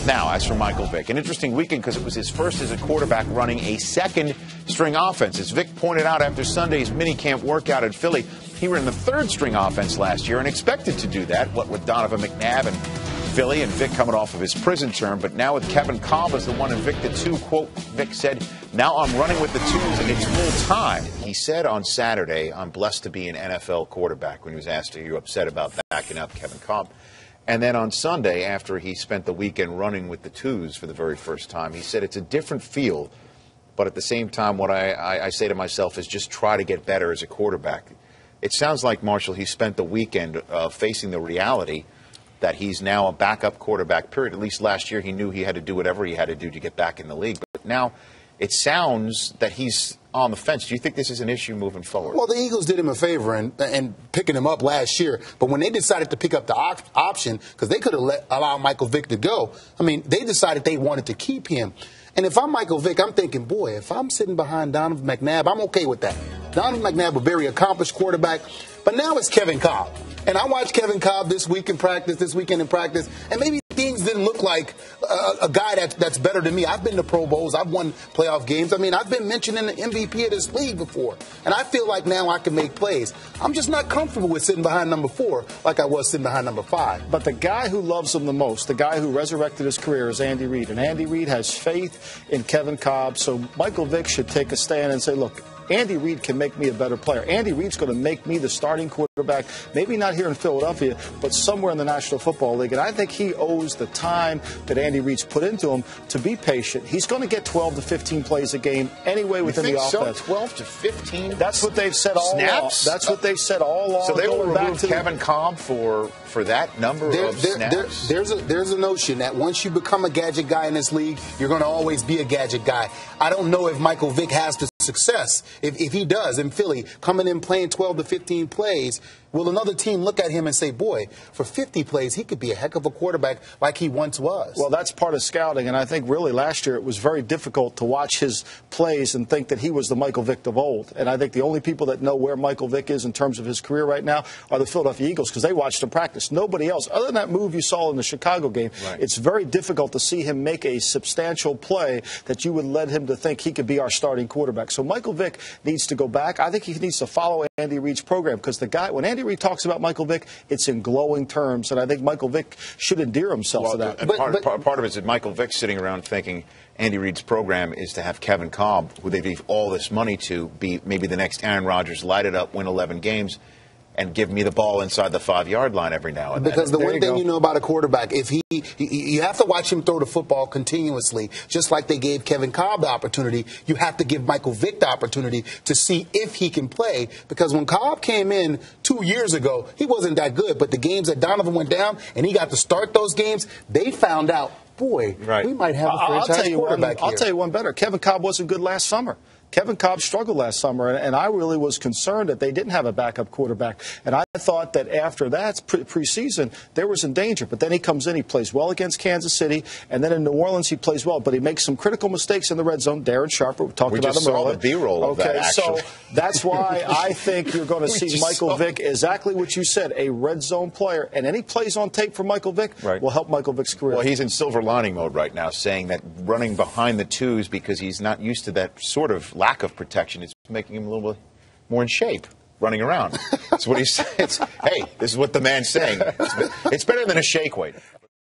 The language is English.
Now, as for Michael Vick, an interesting weekend because it was his first as a quarterback running a second-string offense. As Vick pointed out after Sunday's minicamp workout at Philly, he ran the third-string offense last year and expected to do that, what with Donovan McNabb and Philly and Vick coming off of his prison term. But now with Kevin Cobb as the one and Vick the two, quote, Vick said, now I'm running with the twos and it's full time. He said on Saturday, I'm blessed to be an NFL quarterback when he was asked, are you upset about backing up Kevin Cobb? And then on Sunday, after he spent the weekend running with the twos for the very first time, he said it's a different feel. But at the same time, what I say to myself is just try to get better as a quarterback. It sounds like, Marshall, he spent the weekend facing the reality that he's now a backup quarterback, period. At least last year he knew he had to do whatever he had to do to get back in the league. But now it sounds that he's on the fence. Do you think this is an issue moving forward? Well, the Eagles did him a favor in picking him up last year. But when they decided to pick up the option, because they could have allowed Michael Vick to go, I mean, they decided they wanted to keep him. And if I'm Michael Vick, I'm thinking, boy, if I'm sitting behind Donovan McNabb, I'm okay with that. Donovan McNabb, a very accomplished quarterback. But now it's Kevin Cobb. And I watched Kevin Cobb this weekend in practice, and maybe things didn't look like a guy that's better than me. I've been to Pro Bowls. I've won playoff games. I mean, I've been mentioned in the MVP of this league before. And I feel like now I can make plays. I'm just not comfortable with sitting behind number 4 like I was sitting behind number 5. But the guy who loves him the most, the guy who resurrected his career is Andy Reid. And Andy Reid has faith in Kevin Cobb. So Michael Vick should take a stand and say, look, Andy Reid can make me a better player. Andy Reid's going to make me the starting quarterback, maybe not here in Philadelphia, but somewhere in the National Football League. And I think he owes the time that Andy Reid's put into him to be patient. He's going to get 12 to 15 plays a game anyway within the offense. So 12 to 15? That's what they've said all along. That's what they've said all along. So they will remove Kevin Cobb for that number of snaps? There's a notion that once you become a gadget guy in this league, you're going to always be a gadget guy. I don't know if Michael Vick has the success. If he does in Philly, coming in playing 12 to 15 plays, will another team look at him and say, boy, for 50 plays, he could be a heck of a quarterback like he once was? Well, that's part of scouting, and I think really last year it was very difficult to watch his plays and think that he was the Michael Vick of old. And I think the only people that know where Michael Vick is in terms of his career right now are the Philadelphia Eagles because they watched him practice. Nobody else. Other than that move you saw in the Chicago game, right. It's very difficult to see him make a substantial play that you would lead him to think he could be our starting quarterback. So Michael Vick needs to go back. I think he needs to follow Andy Reid's program because the guy, when Andy Reid talks about Michael Vick, it's in glowing terms, and I think Michael Vick should endear himself to that. And part of it is that Michael Vick sitting around thinking Andy Reid's program is to have Kevin Cobb, who they gave all this money to, be maybe the next Aaron Rodgers, light it up, win 11 games, and give me the ball inside the 5-yard line every now and then. Because the one thing you know about a quarterback, if you have to watch him throw the football continuously, just like they gave Kevin Cobb the opportunity, you have to give Michael Vick the opportunity to see if he can play. Because when Cobb came in 2 years ago, he wasn't that good. But the games that Donovan went down and he got to start those games, they found out, boy, we might have a franchise quarterback here. I'll tell you one better. Kevin Cobb wasn't good last summer. Kevin Cobb struggled last summer, and I really was concerned that they didn't have a backup quarterback. And I thought that after that preseason, there was in danger. But then he comes in, he plays well against Kansas City, and then in New Orleans he plays well. But he makes some critical mistakes in the red zone. Darren Sharper, we talked about him earlier. We just saw the B-roll of that, actually. So that's why I think you're going to see Michael Vick, exactly what you said, a red zone player. And any plays on tape for Michael Vick will help Michael Vick's career. Well, he's in silver lining mode right now, saying that running behind the twos because he's not used to that sort of lack of protection. It's making him a little bit more in shape, running around. That's what he says. Hey, this is what the man's saying. It's better than a shake weight.